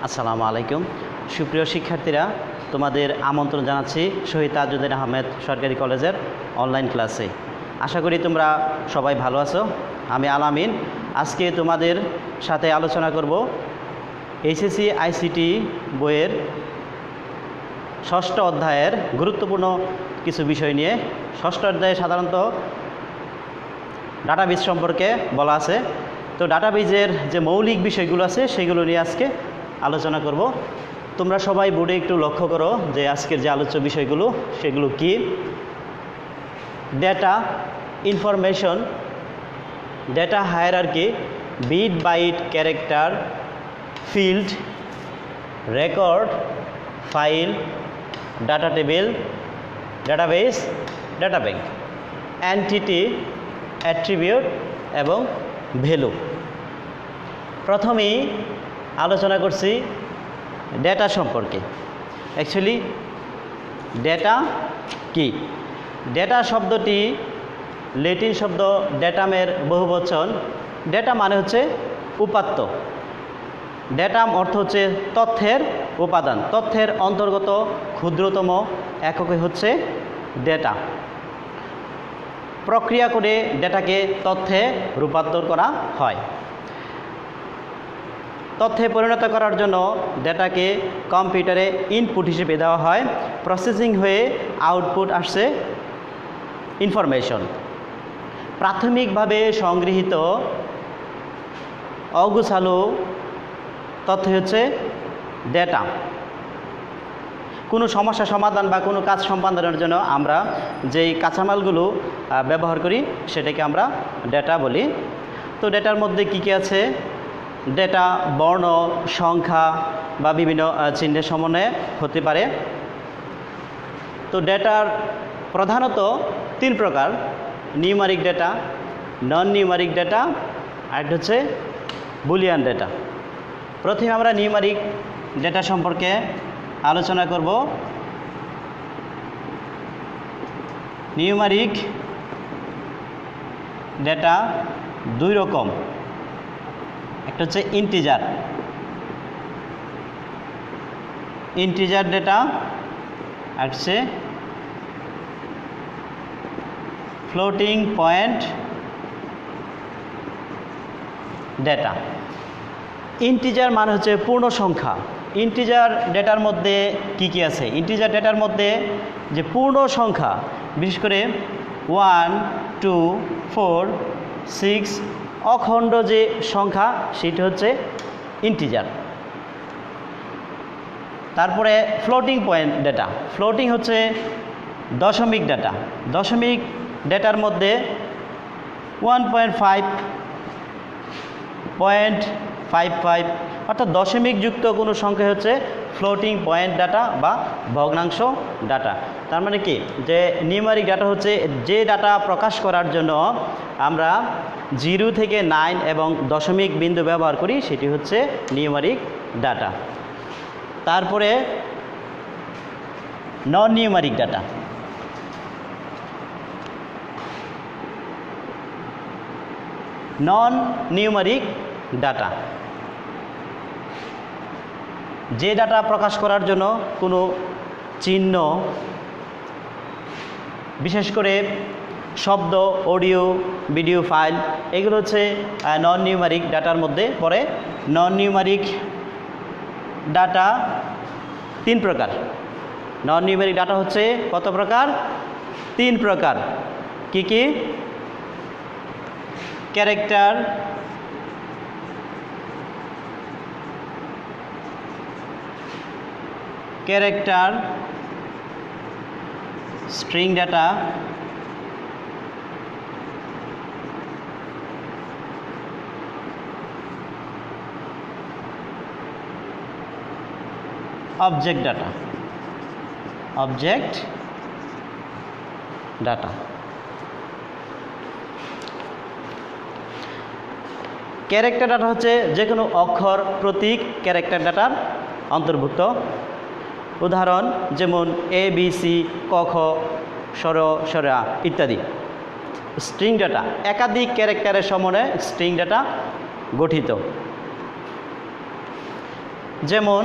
আসসালামু আলাইকুম। সুপ্রিয় শিক্ষার্থীরা, তোমাদের আমন্ত্রণ জানাচ্ছি শহীদ তাজউদ্দিন আহমেদ সরকারি কলেজের অনলাইন ক্লাসে। আশা করি তোমরা সবাই ভালো আছো। আমি আলামিন। আজকে তোমাদের সাথে আলোচনা করব এইচএসসি আইসিটি বইয়ের ষষ্ঠ অধ্যায়ের গুরুত্বপূর্ণ কিছু বিষয় নিয়ে। ষষ্ঠ অধ্যায়ে সাধারণত ডাটাবেজ সম্পর্কে বলা আছে। তো ডাটাবেজের যে মৌলিক বিষয়গুলো আছে সেগুলো নিয়ে আজকে আলোচনা করব। তোমরা সবাই বোর্ডে একটু লক্ষ্য করো যে আজকের যে আলোচ্য বিষয়গুলো সেগুলো কি: data, information, data hierarchy, bit byte character, field, record, file, data table, database, data bank, entity, attribute এবং ভ্যালু। প্রথমেই আলোচনা করছি ডেটা সম্পর্কে। অ্যাকচুয়ালি ডেটা কি? ডেটা শব্দটি ল্যাটিন শব্দ ডেটামের বহুবচন। ডেটা মানে হচ্ছে উপাত্ত। ডেটাম অর্থ হচ্ছে তথ্যের উপাদান। তথ্যের অন্তর্গত ক্ষুদ্রতম এককে হচ্ছে ডেটা। প্রক্রিয়া করে ডেটাকে তথ্যে রূপান্তর করা হয়। তথ্যে পরিণত করার জন্য ডেটাকে কম্পিউটারে ইনপুট হিসেবে দেওয়া হয়। প্রসেসিং হয়ে আউটপুট আসছে ইনফরমেশন। প্রাথমিকভাবে সংগৃহীত অগোছালো তথ্য হচ্ছে ডেটা। কোনো সমস্যা সমাধান বা কোনো কাজ সম্পাদনের জন্য আমরা যেই কাঁচামালগুলো ব্যবহার করি সেটাকে আমরা ডেটা বলি। তো ডেটার মধ্যে কী কী আছে? ডেটা বর্ণ, সংখ্যা বা বিভিন্ন চিহ্নের সমন্বয়ে হতে পারে। তো ডেটার প্রধানত তিন প্রকার: নিউমারিক ডেটা, নন নিউমারিক ডেটা, আর একটা হচ্ছে বুলিয়ান ডেটা। প্রথমে আমরা নিউমারিক ডেটা সম্পর্কে আলোচনা করব। নিউমারিক ডেটা দুই রকম। একটা হচ্ছে ইন্টিজার ডেটা, আর হচ্ছে ফ্লোটিং পয়েন্ট ডেটা। ইন্টিজার মানে হচ্ছে পূর্ণ সংখ্যা। ইন্টিজার ডেটার মধ্যে কি কি আছে? ইন্টিজার ডেটার মধ্যে যে পূর্ণ সংখ্যা, বিশেষ করে 1, 2, 4, 6 অখণ্ড যে সংখ্যা সেটা হচ্ছে ইন্টিজার। তারপরে ফ্লোটিং পয়েন্ট ডেটা। ফ্লোটিং হচ্ছে দশমিক ডেটা। দশমিক ডেটার মধ্যে 1.5, 0.55 অর্থাৎ দশমিক যুক্ত কোনো সংখ্যা হচ্ছে ফ্লোটিং পয়েন্ট ডাটা বা ভগ্নাংশ ডাটা। তার মানে কি, যে নিউমারিক ডাটা হচ্ছে যে ডাটা প্রকাশ করার জন্য আমরা 0 থেকে 9 এবং দশমিক বিন্দু ব্যবহার করি, সেটি হচ্ছে নিউমারিক ডাটা। তারপরে নন নিউমারিক ডাটা। নন নিউমারিক ডাটা যে ডাটা প্রকাশ করার জন্য কোনো চিহ্ন, বিশেষ করে শব্দ, অডিও, ভিডিও ফাইল, এগুলো হচ্ছে নন নিউমারিক ডাটার মধ্যে পড়ে। নন নিউমারিক ডাটা তিন প্রকার। নন নিউমারিক ডাটা হচ্ছে কত প্রকার? তিন প্রকার। কি কি? Character, string data, object data. Character data হচ্ছে যে কোনো অক্ষর, প্রতীক ক্যারেক্টার ডাটার অন্তর্ভুক্ত। উদাহরণ যেমন এ, বি, সি, ক, খ, স্বর, স্বরা ইত্যাদি। স্ট্রিং ডাটা একাধিক ক্যারেক্টারের সমন্বয়ে স্ট্রিং ডাটা গঠিত। যেমন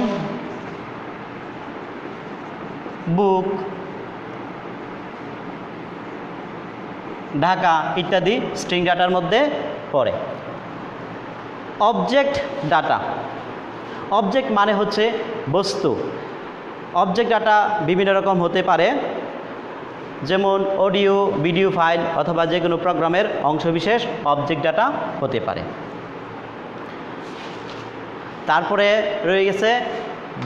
বুক, ঢাকা ইত্যাদি স্ট্রিং ডাটার মধ্যে পড়ে। অবজেক্ট ডাটা, অবজেক্ট মানে হচ্ছে বস্তু। অবজেক্ট ডাটা বিভিন্ন রকম হতে পারে, যেমন অডিও ভিডিও ফাইল অথবা যে কোনো প্রোগ্রামের অংশবিশেষ অবজেক্ট ডাটা হতে পারে। তারপরে রয়ে গেছে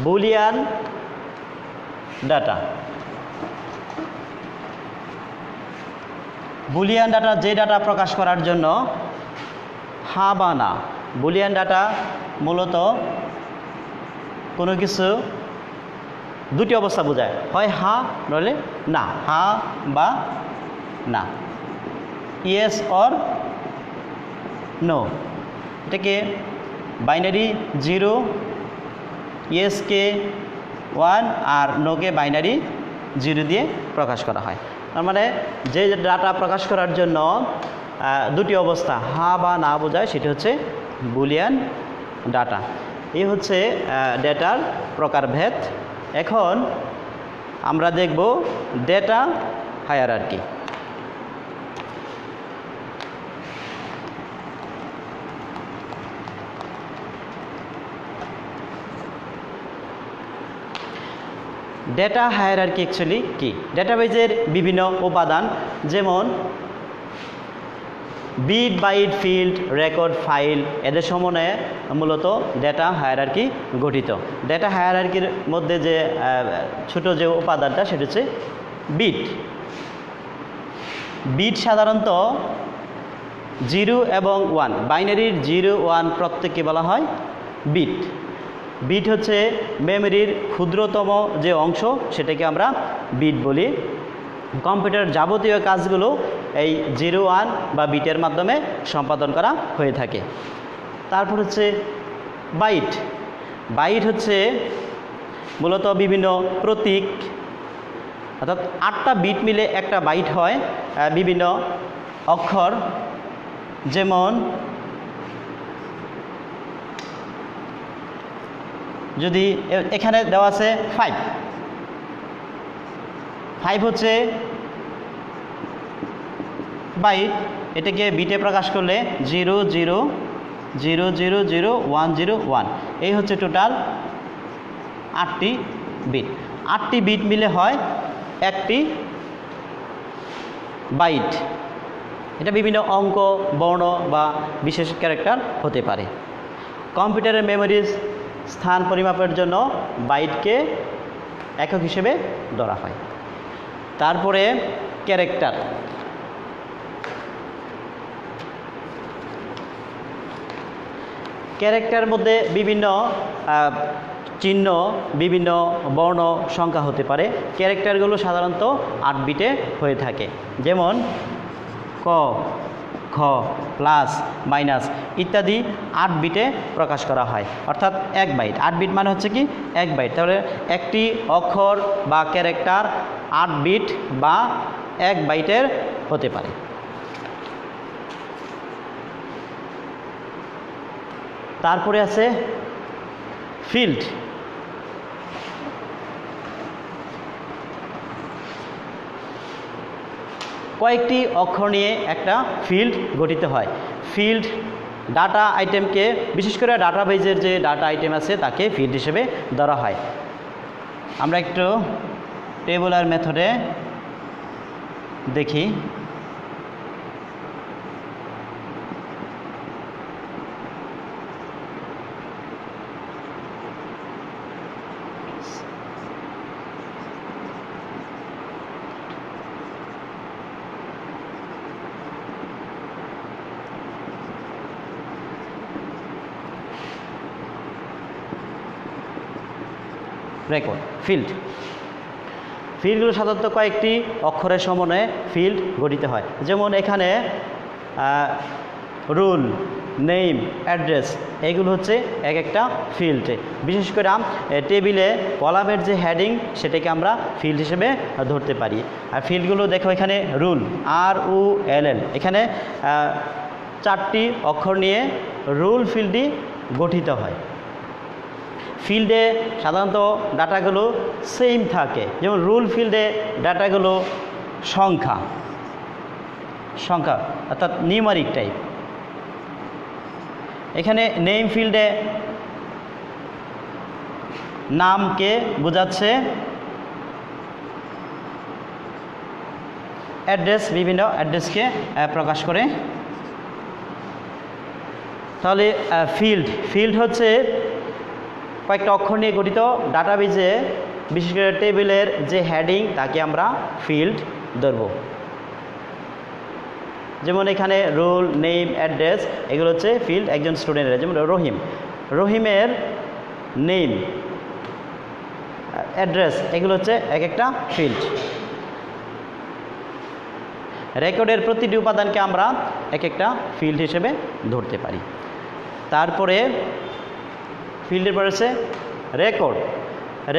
বুলিয়ান ডাটা। বুলিয়ান ডাটা যে ডাটা প্রকাশ করার জন্য হ্যাঁ বা না। বুলিয়ান ডাটা মূলত কোনো কিছু দুটি অবস্থা বোঝায়, হয় হ্যাঁ নইলে না, হ্যাঁ বা না, ইয়েস অর নো। এটাকে বাইনারি 0, ইয়েসকে 1 আর নোকে বাইনারি 0 দিয়ে প্রকাশ করা হয়। তার মানে যে ডাটা প্রকাশ করার জন্য দুটি অবস্থা হ্যাঁ বা না বোঝায় সেটি হচ্ছে বুলিয়ান ডাটা। এই হচ্ছে ডেটার প্রকারভেদ। এখন আমরা দেখব data hierarchy. Data hierarchy actually কি? ডেটাবেজের বিভিন্ন উপাদান, যেমন bit, byte, field, record, file, এদের সমন্বয়ে মূলত ডেটা হায়ারার্কি গঠিত। ডেটা হায়ারার্কির মধ্যে যে ছোট যে উপাদানটা সেটা হচ্ছে বিট। বিট সাধারণত 0 এবং 1, বাইনারির 0, 1 প্রত্যেককে বলা হয় বিট। বিট হচ্ছে মেমোরির ক্ষুদ্রতম যে অংশ, সেটাকে আমরা বিট বলি। কম্পিউটারের যাবতীয় কাজগুলো এই 0, 1 বা বিটের মাধ্যমে সম্পাদন করা হয়ে থাকে। তারপর হচ্ছে বাইট। বাইট হচ্ছে মূলত বিভিন্ন প্রতীক, অর্থাৎ 8টা বিট মিলে একটা বাইট হয়। বিভিন্ন অক্ষর, যেমন যদি এখানে দেওয়া আছে 5 হচ্ছে বাইট। এটাকে বিটে প্রকাশ করলে 0 0 0 0 0 1 0 1, এই হচ্ছে টোটাল 8টি বিট। 8টি বিট মিলে হয় একটি বাইট। এটা বিভিন্ন অঙ্ক, বর্ণ বা বিশেষ ক্যারেক্টার হতে পারে। কম্পিউটারের মেমোরির স্থান পরিমাপের জন্য বাইটকে একক হিসেবে ধরা হয়। তারপরে ক্যারেক্টার। ক্যারেক্টারের মধ্যে বিভিন্ন চিহ্ন, বিভিন্ন বর্ণ, সংখ্যা হতে পারে। ক্যারেক্টারগুলো সাধারণত 8 বিটে হয়ে থাকে, যেমন ক, খ, প্লাস, মাইনাস ইত্যাদি 8 বিটে প্রকাশ করা হয়, অর্থাৎ 1 বাইট। 8 বিট মানে হচ্ছে কি 1 বাইট। তাহলে একটি অক্ষর বা ক্যারেক্টার 8 বিট বা 1 বাইটের হতে পারে। তারপরে আছে ফিল্ড। কয়েকটি অক্ষর নিয়ে একটা ফিল্ড গঠিত হয়। ফিল্ড ডাটা আইটেমকে, বিশেষ করে ডাটাবেজের যে ডাটা আইটেম আছে তাকে ফিল্ড হিসেবে ধরা হয়। আমরা একটু টেবুলার মেথডে দেখি। রেকর্ড, ফিল্ডগুলো সাধারণত কয়েকটি অক্ষরের সমন্বয়ে ফিল্ড গঠিত হয়। যেমন এখানে রুল, নেম, অ্যাড্রেস, এগুলো হচ্ছে এক একটা ফিল্ড। বিশেষ করে টেবিলে কলামের যে হেডিং সেটাকে আমরা ফিল্ড হিসেবে ধরতে পারি। আর ফিল্ডগুলো দেখো, এখানে রুল, RULL, এখানে 4টি অক্ষর নিয়ে রুল ফিল্ডটি গঠিত হয়। ফিল্ডে সাধারণত ডাটাগুলো সেম থাকে, যেমন রুল ফিল্ডে ডাটাগুলো সংখ্যা অর্থাৎ নিউমারিক টাইপ। এখানে নেম ফিল্ডে নামকে বোঝাচ্ছে, অ্যাড্রেস বিভিন্ন অ্যাড্রেসকে প্রকাশ করে। তাহলে ফিল্ড হচ্ছে কয়েকটা অক্ষর নিয়ে গঠিত ডাটাবেজে, বিশেষ করে টেবিলের যে হেডিং তাকে আমরা ফিল্ড ধরব। যেমন এখানে রোল, নেম, অ্যাড্রেস এগুলো হচ্ছে ফিল্ড একজন স্টুডেন্টের। যেমন রহিমের নেম, অ্যাড্রেস এগুলো হচ্ছে এক একটা ফিল্ড। রেকর্ডের প্রতিটি উপাদানকে আমরা এক একটা ফিল্ড হিসেবে ধরতে পারি। তারপরে ফিল্ডের পরে হচ্ছে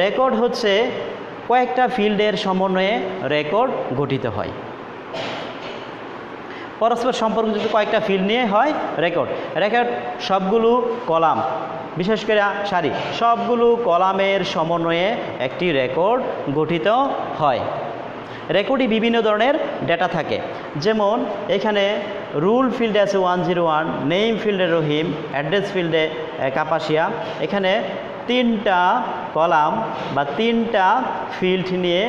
রেকর্ড হচ্ছে কয়েকটা ফিল্ডের সমন্বয়ে রেকর্ড গঠিত হয়। পরস্পর সম্পর্কযুক্ত কয়েকটা ফিল্ড নিয়ে হয় রেকর্ড। সবগুলো কলাম, বিশেষ করে সারি, সবগুলো কলামের সমন্বয়ে একটি রেকর্ড গঠিত হয়। রেকর্ডে বিভিন্ন ধরনের ডেটা থাকে, যেমন এখানে রুল ফিল্ডে আছে 101, নেম ফিল্ডে রহিম, অ্যাড্রেস ফিল্ডে কাপাসিয়া। এখানে 3টা কলাম বা 3টা ফিল্ড নিয়ে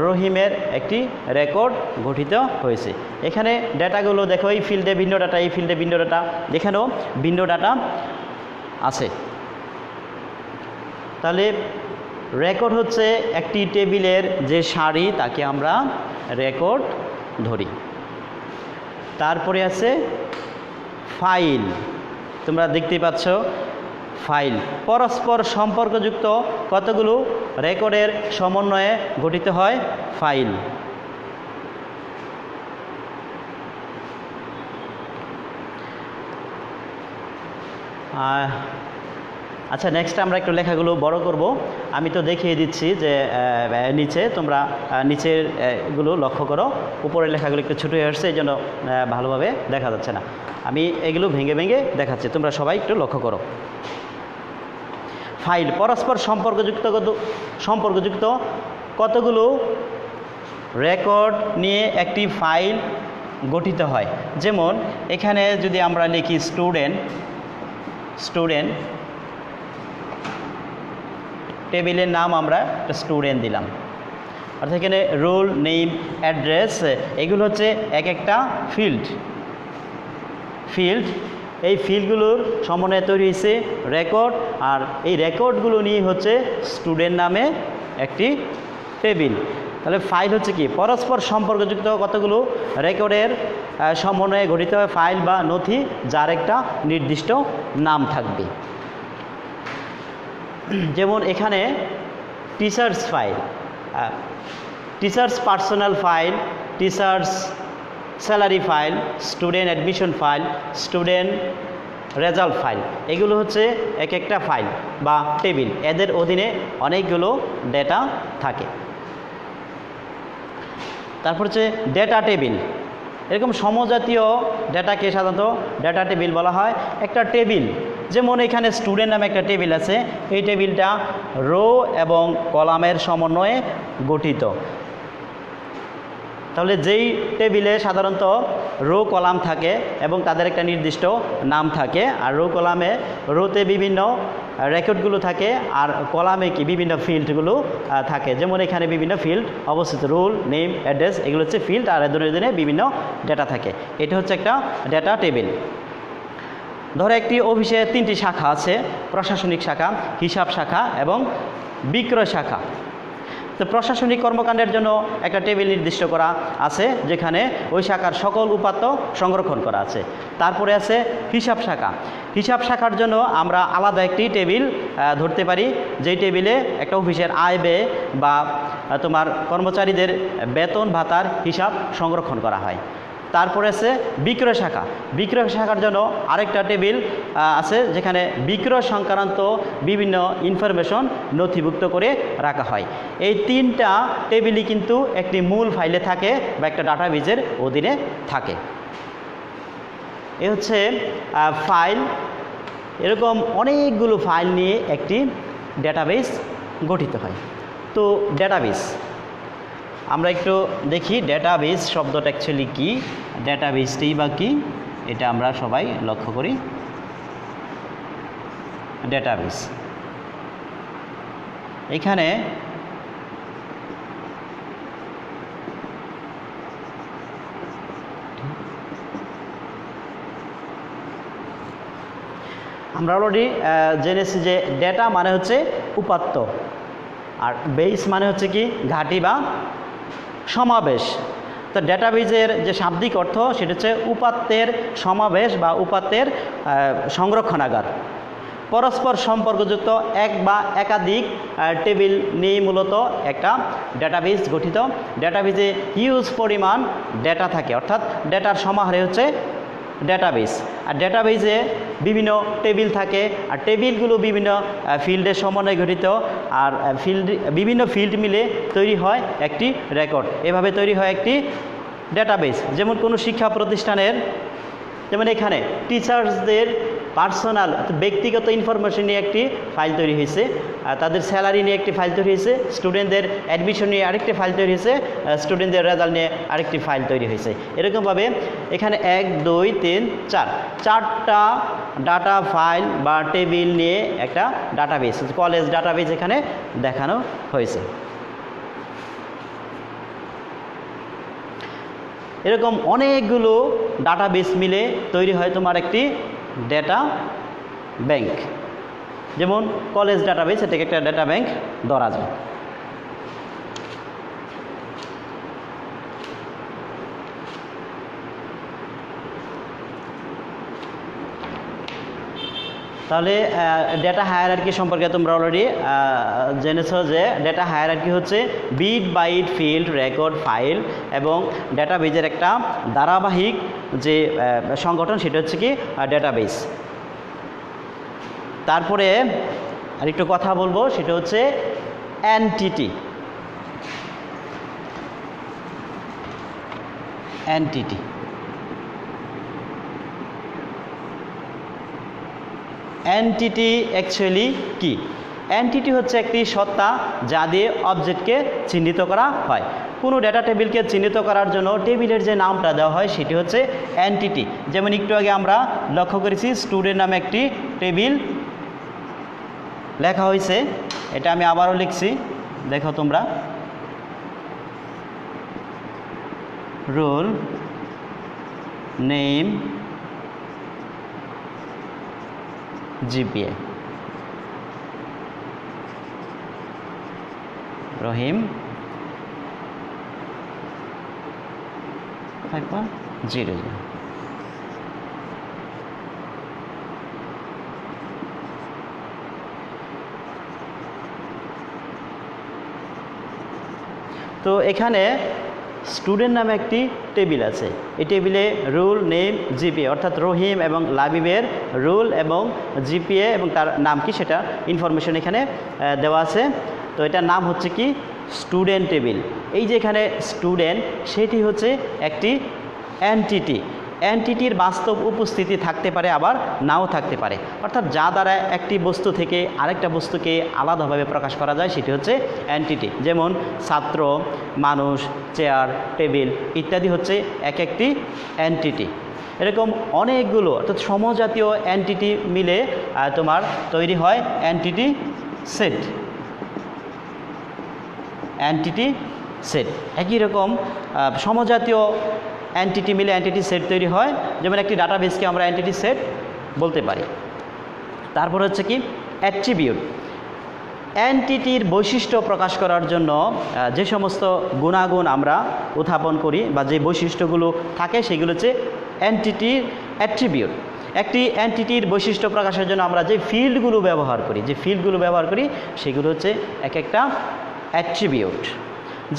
রহিমের একটি রেকর্ড গঠিত হয়েছে। এখানে ডেটাগুলো দেখো, এই ফিল্ডে ভিন্ন ডাটা, এই ফিল্ডে ভিন্ন ডাটা, এখানেও ভিন্ন ডাটা আছে। তাহলে রেকর্ড হচ্ছে একটি টেবিলের যে সারি তাকে আমরা রেকর্ড ধরি। তারপরে আছে ফাইল, তোমরা দেখতেই পাচ্ছ ফাইল পরস্পর সম্পর্কযুক্ত কতগুলো রেকর্ডের সমন্বয়ে গঠিত হয় ফাইল। আচ্ছা, নেক্সট আমরা একটু লেখাগুলো বড় করব। আমি তো দেখিয়ে দিচ্ছি যে নিচে, তোমরা নিচের এগুলো লক্ষ্য করো, উপরের লেখাগুলো একটু ছোটো হয়ে আসছে, এই জন্য ভালোভাবে দেখা যাচ্ছে না। আমি এগুলো ভেঙে ভেঙে দেখাচ্ছি, তোমরা সবাই একটু লক্ষ্য করো। ফাইল পরস্পর সম্পর্কযুক্ত কতগুলো রেকর্ড নিয়ে একটি ফাইল গঠিত হয়। যেমন এখানে যদি আমরা লিখি স্টুডেন্ট, টেবিলের নাম আমরা স্টুডেন্ট দিলাম, অর্থাৎ এখানে রোল, নেম, অ্যাড্রেস এগুলো হচ্ছে এক একটা ফিল্ড। এই ফিল্ডগুলোর সমন্বয়ে তৈরি হয়েছে রেকর্ড, আর এই রেকর্ডগুলো নিয়ে হচ্ছে স্টুডেন্ট নামে একটি টেবিল। তাহলে ফাইল হচ্ছে কি, পরস্পর সম্পর্কযুক্ত কতগুলো রেকর্ডের সমন্বয়ে গঠিত হয় ফাইল বা নথি, যার একটা নির্দিষ্ট নাম থাকবে। যেমন এখানে teachers file, teachers personal file, teachers salary file, student admission file, student result file, এগুলো হচ্ছে এক একটা ফাইল বা টেবিল। এদের অধীনে অনেকগুলো ডেটা থাকে। তারপর হচ্ছে ডেটা টেবিল। এরকম সমজাতীয় ডেটাকে সাধারণত ডেটা টেবিল বলা হয়। একটা টেবিল, যেমন এখানে স্টুডেন্ট নামে একটা টেবিল আছে, এই টেবিলটা রো এবং কলামের সমন্বয়ে গঠিত। তাহলে যেই টেবিলে সাধারণত রো কলাম থাকে এবং তাদের একটা নির্দিষ্ট নাম থাকে, আর রোতে বিভিন্ন রেকর্ডগুলো থাকে, আর কলামে কি বিভিন্ন ফিল্ডগুলো থাকে। যেমন এখানে বিভিন্ন ফিল্ড অবস্থিত, রোল, নেম, অ্যাড্রেস এগুলো হচ্ছে ফিল্ড, আর এদের অধীনে বিভিন্ন ডেটা থাকে। এটা হচ্ছে একটা ডেটা টেবিল। ধরো একটি অফিসে 3টি শাখা আছে, প্রশাসনিক শাখা, হিসাব শাখা এবং বিক্রয় শাখা। তো প্রশাসনিক কর্মকাণ্ডের জন্য একটা টেবিল নির্দিষ্ট করা আছে, যেখানে ওই শাখার সকল উপাত্ত সংরক্ষণ করা আছে। তারপরে আছে হিসাব শাখা। হিসাব শাখার জন্য আমরা আলাদা একটি টেবিল ধরতে পারি, যেই টেবিলে একটা অফিসের আয় ব্যয় বা তোমার কর্মচারীদের বেতন ভাতার হিসাব সংরক্ষণ করা হয়। তারপরে আছে বিক্রয় শাখা। বিক্রয় শাখার জন্য আরেকটা টেবিল আছে, যেখানে বিক্রয় সংক্রান্ত বিভিন্ন ইনফরমেশন নথিভুক্ত করে রাখা হয়। এই 3টা টেবিলই কিন্তু একটি মূল ফাইলে থাকে বা একটা ডাটাবেজের অধীনে থাকে। এ হচ্ছে ফাইল। এরকম অনেকগুলো ফাইল নিয়ে একটি ডেটাবেস গঠিত হয়। তো ডেটাবেস আমরা একটু দেখি ডেটাবেস শব্দটা অ্যাকচুয়ালি কী, ডেটাবেসটাই বা কী, এটা আমরা সবাই লক্ষ্য করি। ডেটাবেস এখানে আমরা অলরেডি জেনেছি যে ডেটা মানে হচ্ছে উপাত্ত, আর বেস মানে হচ্ছে কি ঘাঁটি বা সমাবেশ। তো ডেটাবেজের যে শাব্দিক অর্থ সেটা হচ্ছে উপাত্তের সমাবেশ বা উপাত্তের সংরক্ষণাগার। পরস্পর সম্পর্কযুক্ত এক বা একাধিক টেবিল নিয়ে মূলত একটা ডেটাবেস গঠিত। ডেটাবেজে হিউজ পরিমাণ ডেটা থাকে, অর্থাৎ ডেটার সমাহারে হচ্ছে ডেটাবেস। আর ডেটাবেজে বিভিন্ন টেবিল থাকে, আর টেবিলগুলো বিভিন্ন ফিল্ডের সমন্বয়ে গঠিত, আর বিভিন্ন ফিল্ড মিলে তৈরি হয় একটি রেকর্ড। এভাবে তৈরি হয় একটি ডেটাবেস। যেমন কোনো শিক্ষা প্রতিষ্ঠানের, যেমন এখানে টিচার্সদের পার্সোনাল ব্যক্তিগত ইনফরমেশন নিয়ে একটি ফাইল তৈরি হয়েছে, তাদের স্যালারি নিয়ে একটি ফাইল তৈরি হয়েছে, স্টুডেন্টদের অ্যাডমিশন নিয়ে আরেকটি ফাইল তৈরি হয়েছে, স্টুডেন্টদের রেজাল্ট নিয়ে আরেকটি ফাইল তৈরি হয়েছে। এরকমভাবে এখানে 1 2 3 4 চারটা ডাটা ফাইল বা টেবিল নিয়ে একটা ডাটাবেস, কলেজ ডাটাবেস এখানে দেখানো হয়েছে। এরকম অনেকগুলো ডাটাবেস মিলে তৈরি হয় তোমার একটি ডেটা ব্যাংক। যেমন কলেজ ডাটাবেস, এটাকে একটা ডেটা ব্যাংক ধরা যায়। তাহলে ডেটা হায়ারার্কি সম্পর্কে তোমরা অলরেডি জেনেছো যে ডেটা হায়ারার্কি হচ্ছে bit byte field record file এবং ডেটাবেজের একটা ধারাবাহিক যে সংগঠন, সেটা হচ্ছে কি ডেটাবেস। তারপরে আরেকটু কথা বলবো, সেটা হচ্ছে এনটিটি। এনটিটি এনটিটি অ্যাকচুয়ালি কি? এনটিটি হচ্ছে একটি সত্তা যা দিয়ে অবজেক্টকে চিহ্নিত করা হয়। কোনো ডেটা টেবিলকে চিহ্নিত করার জন্য টেবিলের যে নামটা দেওয়া হয় সেটি হচ্ছে এনটিটি। যেমন একটু আগে আমরা লক্ষ্য করেছি স্টুডেন্ট নামে একটি টেবিল লেখা হয়েছে, এটা আমি আবারও লিখছি, দেখো তোমরা। রোল নেম জিপিএ, রহিম 5.00। তো এখানে স্টুডেন্ট নামে একটি টেবিল আছে। এই টেবিলে রুল নেম জিপিএ অর্থাৎ রহিম এবং লাবিবের রুল এবং জিপিএ এবং তার নাম কি সেটা ইনফরমেশন এখানে দেওয়া আছে। তো এটার নাম হচ্ছে কি স্টুডেন্ট টেবিল। এই যে এখানে স্টুডেন্ট, সেটি হচ্ছে একটি এনটিটি। এনটিটির বাস্তব উপস্থিতি থাকতে পারে, আবার নাও থাকতে পারে, অর্থাৎ যা দ্বারা একটি বস্তু থেকে আরেকটা বস্তুকে আলাদাভাবে প্রকাশ করা যায় সেটি হচ্ছে এনটিটি। যেমন ছাত্র, মানুষ, চেয়ার, টেবিল ইত্যাদি হচ্ছে এক একটি এনটিটি। এরকম অনেকগুলো অর্থাৎ সমজাতীয় এনটিটি মিলে তোমার তৈরি হয় এনটিটি সেট। এনটিটি সেট একই রকম সমজাতীয় এনটিটি মিলে এনটিটি সেট তৈরি হয়। যেমন একটি ডাটাবেসকে আমরা এনটিটি সেট বলতে পারি। তারপর হচ্ছে কি অ্যাট্রিবিউট। এনটিটির বৈশিষ্ট্য প্রকাশ করার জন্য যে সমস্ত গুণাগুণ আমরা উত্থাপন করি বা যে বৈশিষ্ট্যগুলো থাকে সেগুলো হচ্ছে এনটিটির অ্যাট্রিবিউট। একটি এনটিটির বৈশিষ্ট্য প্রকাশের জন্য আমরা যে ফিল্ডগুলো ব্যবহার করি সেগুলো হচ্ছে এক একটা অ্যাট্রিবিউট।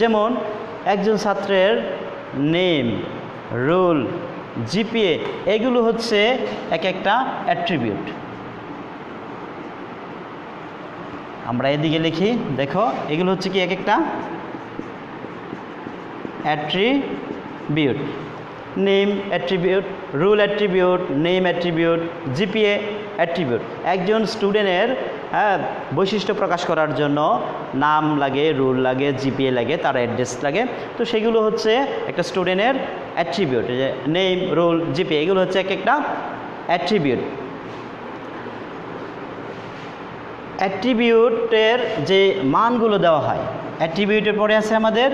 যেমন একজন ছাত্রের নেম, রোল, জিপিএ এগুলো হচ্ছে এক একটা অ্যাট্রিবিউট। আমরা এদিকে লিখি, দেখো এগুলো হচ্ছে কি এক একটা attribute. Name attribute, rule attribute, name attribute, GPA attribute. একজন স্টুডেন্টের বৈশিষ্ট্য প্রকাশ করার জন্য নাম লাগে, রোল লাগে, জিপিএ লাগে, তার অ্যাড্রেস লাগে। তো সেগুলো হচ্ছে একটা স্টুডেন্টের অ্যাট্রিবিউট, যে নেম, রোল, জিপিএ, এগুলো হচ্ছে এক একটা অ্যাট্রিবিউট। অ্যাট্রিবিউটের যে মানগুলো দেওয়া হয়, অ্যাট্রিবিউটের পরে আছে আমাদের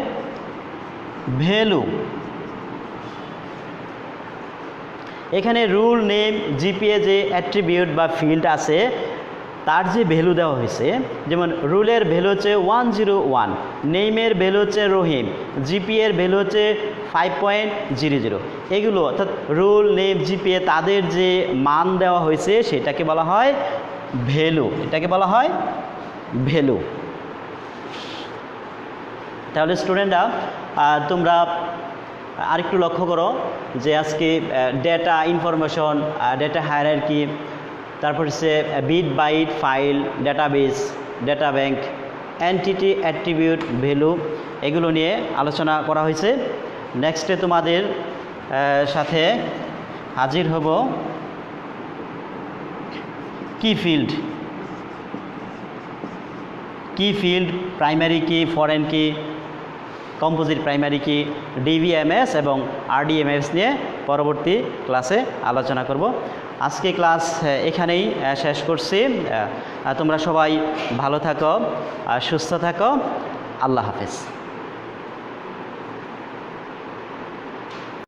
ভ্যালু। এখানে রুল, নেম, জিপিএ যে অ্যাট্রিবিউট বা ফিল্ড আছে তার যে ভ্যালু দেওয়া হয়েছে, যেমন রুলের ভ্যালু হচ্ছে 101, নেমের ভ্যালু হচ্ছে রহিম, জিপিএর ভ্যালু হচ্ছে 5.00। এগুলো অর্থাৎ রুল, নেম, জিপিএ তাদের যে মান দেওয়া হয়েছে সেটাকে বলা হয় ভ্যালু। এটাকে বলা হয় ভ্যালু। তাহলে স্টুডেন্টরা তোমরা আরেকটু লক্ষ্য করো যে আজকে ডেটা ইনফরমেশন, ডেটা হায়ারার্কি, তারপর হচ্ছে bit byte file, database, data bank, entity, attribute, value, এগুলো নিয়ে আলোচনা করা হয়েছে। নেক্সটে তোমাদের সাথে হাজির হব কি ফিল্ড, কি ফিল্ড, প্রাইমারি কি, ফরেন কি, কম্পোজিট প্রাইমারি কি, ডিভিএমএস এবং আরডিএমএস নিয়ে পরবর্তী ক্লাসে আলোচনা করব। আজকে ক্লাস এখানেই শেষ করছি। তোমরা সবাই ভালো থাকো, সুস্থ থাকো। আল্লাহ হাফেজ।